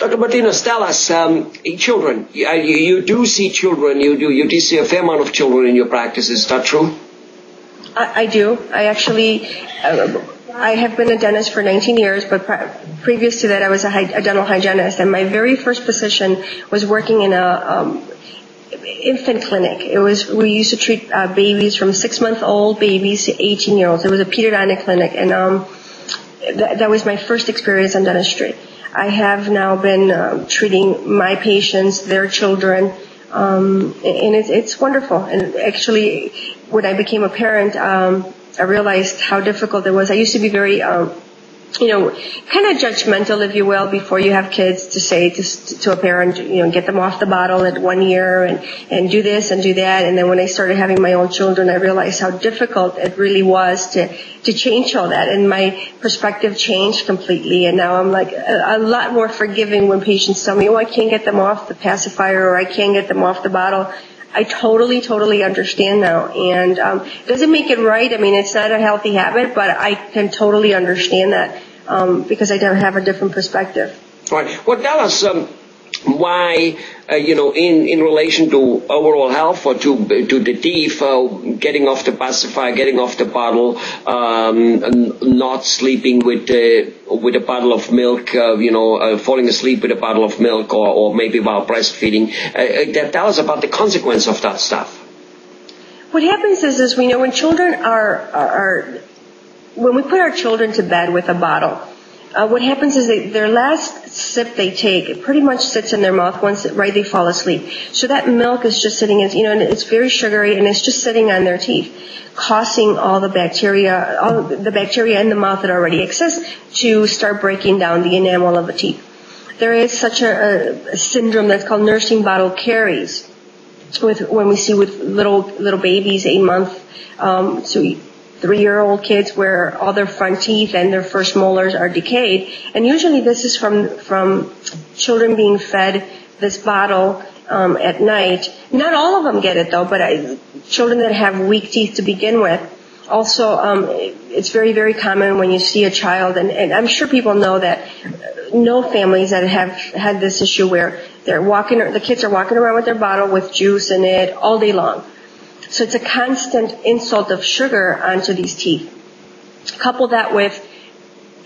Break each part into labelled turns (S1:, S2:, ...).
S1: Dr. Martinez, tell us, children. You do see children. You do see a fair amount of children in your practice. Is that true?
S2: I do. I actually, I have been a dentist for 19 years, but previous to that, I was a dental hygienist. And my very first position was working in a infant clinic. We used to treat babies from 6-month-old babies to 18-year-olds. It was a pediatric clinic, and that was my first experience in dentistry. I have now been treating my patients, their children, and it's wonderful. And actually, when I became a parent, I realized how difficult it was. I used to be very, kind of judgmental, if you will, before you have kids, to say to a parent, get them off the bottle at 1 year and do this and do that. And then when I started having my own children, I realized how difficult it really was to change all that. And my perspective changed completely. And now I'm like a lot more forgiving when patients tell me, I can't get them off the pacifier, or I can't get them off the bottle. I totally understand now. And does it make it right? I mean, it's not a healthy habit, but I can totally understand that because I don't have a different perspective.
S1: Right. Well, tell us why, in relation to overall health or to the teeth, getting off the pacifier, getting off the bottle, not sleeping with a bottle of milk, falling asleep with a bottle of milk, or maybe while breastfeeding. Tell us about the consequence of that stuff.
S2: What happens is we know when children when we put our children to bed with a bottle, what happens is their last sip they take, it pretty much sits in their mouth once they fall asleep. So that milk is just sitting, and it's very sugary, and it's just sitting on their teeth, causing all the bacteria in the mouth that already exists to start breaking down the enamel of the teeth. There is such a syndrome that's called nursing bottle caries, when we see with little babies, 8-month to 3-year-old kids, where all their front teeth and their first molars are decayed. And usually this is from children being fed this bottle at night. Not all of them get it, though, but children that have weak teeth to begin with. Also, it's very, very common when you see a child, and I'm sure people know families that have had this issue where the kids are walking around with their bottle with juice in it all day long. So it's a constant insult of sugar onto these teeth. Couple that with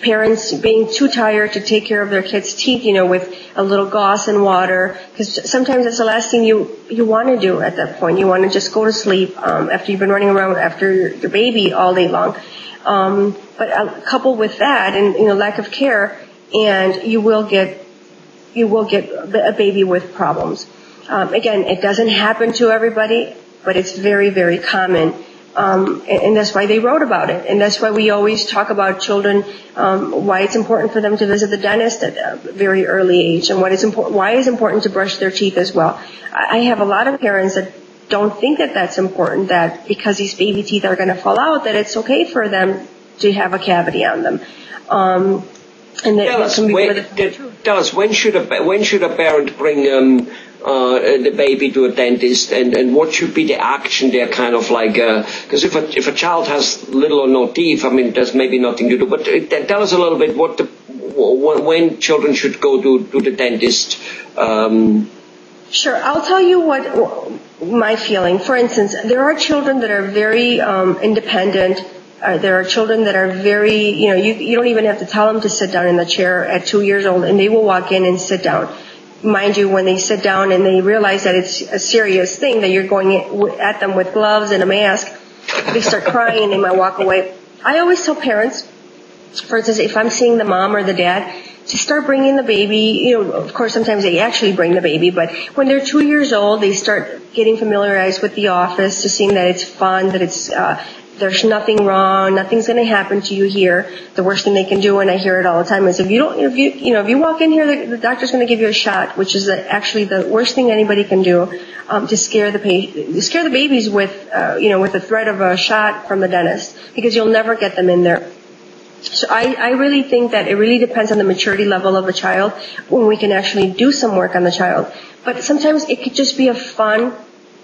S2: parents being too tired to take care of their kids' teeth, with a little gauze and water, because sometimes that's the last thing you want to do at that point. You want to just go to sleep after you've been running around after your baby all day long. But coupled with that and lack of care, and you will get a baby with problems. Again, it doesn't happen to everybody, but it's very, very common. And that's why they wrote about it. And that's why we always talk about children, why it's important for them to visit the dentist at a very early age, and why it's important to brush their teeth as well. I have a lot of parents that don't think that that's important, that because these baby teeth are going to fall out, that it's okay for them to have a cavity on them. And that
S1: tell us, when should a parent bring the baby to a dentist, and what should be the action there, kind of like, because if a child has little or no teeth, I mean, there's maybe nothing to do, but tell us a little bit when children should go to the dentist.
S2: Sure, I'll tell you what my feeling. For instance, there are children that are very independent. There are children that are very, you don't even have to tell them to sit down in the chair at 2 years old, and they will walk in and sit down. Mind you, when they sit down and they realize that it's a serious thing, that you're going at them with gloves and a mask, they start crying and they might walk away. I always tell parents, for instance, if I'm seeing the mom or the dad, to start bringing the baby, of course sometimes they actually bring the baby, but when they're 2 years old, they start getting familiarized with the office, to seeing that it's fun, that it's there's nothing wrong, nothing's going to happen to you here. The worst thing they can do, and I hear it all the time, is if you walk in here, the doctor's going to give you a shot, which is actually the worst thing anybody can do, to scare the babies with the threat of a shot from the dentist, because you'll never get them in there. So I really think that it really depends on the maturity level of a child when we can actually do some work on the child. But sometimes it could just be a fun,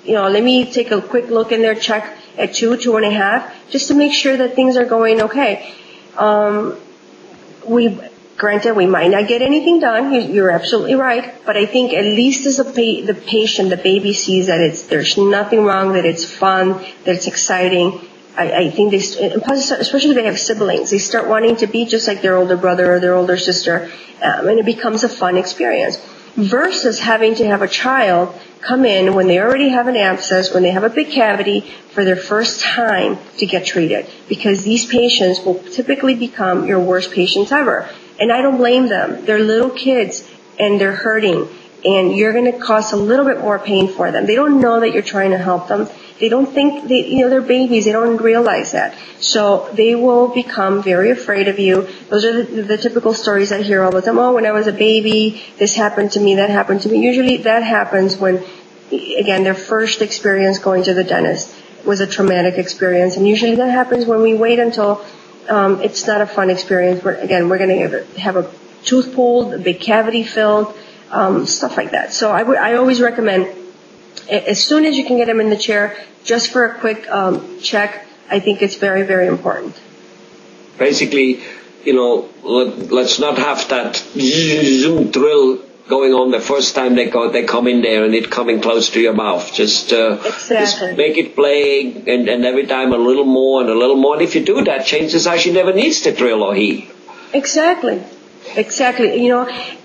S2: let me take a quick look in there, check at 2.5, just to make sure that things are going okay. Granted, we might not get anything done. You're absolutely right. But I think at least as the patient, the baby sees that there's nothing wrong, that it's fun, that it's exciting. I think especially if they have siblings, they start wanting to be just like their older brother or their older sister, and it becomes a fun experience. Versus having to have a child come in when they already have an abscess, when they have a big cavity, for their first time to get treated. Because these patients will typically become your worst patients ever. And I don't blame them. They're little kids and they're hurting. And you're going to cause a little bit more pain for them. They don't know that you're trying to help them. They don't think, they're babies. They don't realize that. So they will become very afraid of you. Those are the typical stories I hear all the time. Oh, when I was a baby, this happened to me, that happened to me. Usually that happens when, again, their first experience going to the dentist was a traumatic experience. And usually that happens when we wait until it's not a fun experience. We're going to have a tooth pulled, a big cavity filled, stuff like that. So I always recommend, as soon as you can get them in the chair, just for a quick check, I think it's very, very important.
S1: Basically, let's not have that zoom drill going on the first time they come in there and it coming close to your mouth. Just make it play, and every time a little more and a little more. And if you do that, chances are she never needs the drill or he.
S2: Exactly.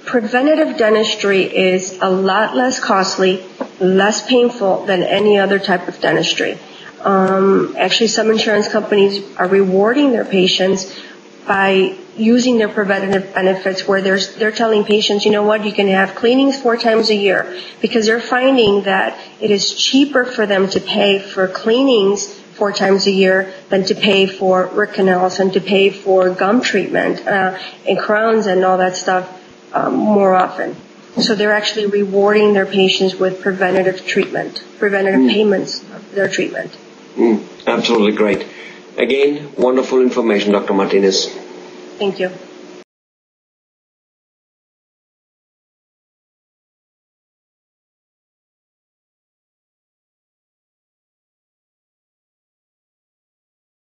S2: Preventative dentistry is a lot less costly, less painful than any other type of dentistry. Actually, some insurance companies are rewarding their patients by using their preventative benefits, where they're telling patients, you know what, you can have cleanings 4 times a year, because they're finding that it is cheaper for them to pay for cleanings 4 times a year than to pay for root canals and to pay for gum treatment and crowns and all that stuff more often. So they're actually rewarding their patients with preventative payments of their treatment.
S1: Absolutely great. Again, wonderful information, Dr. Martinez.
S2: Thank you.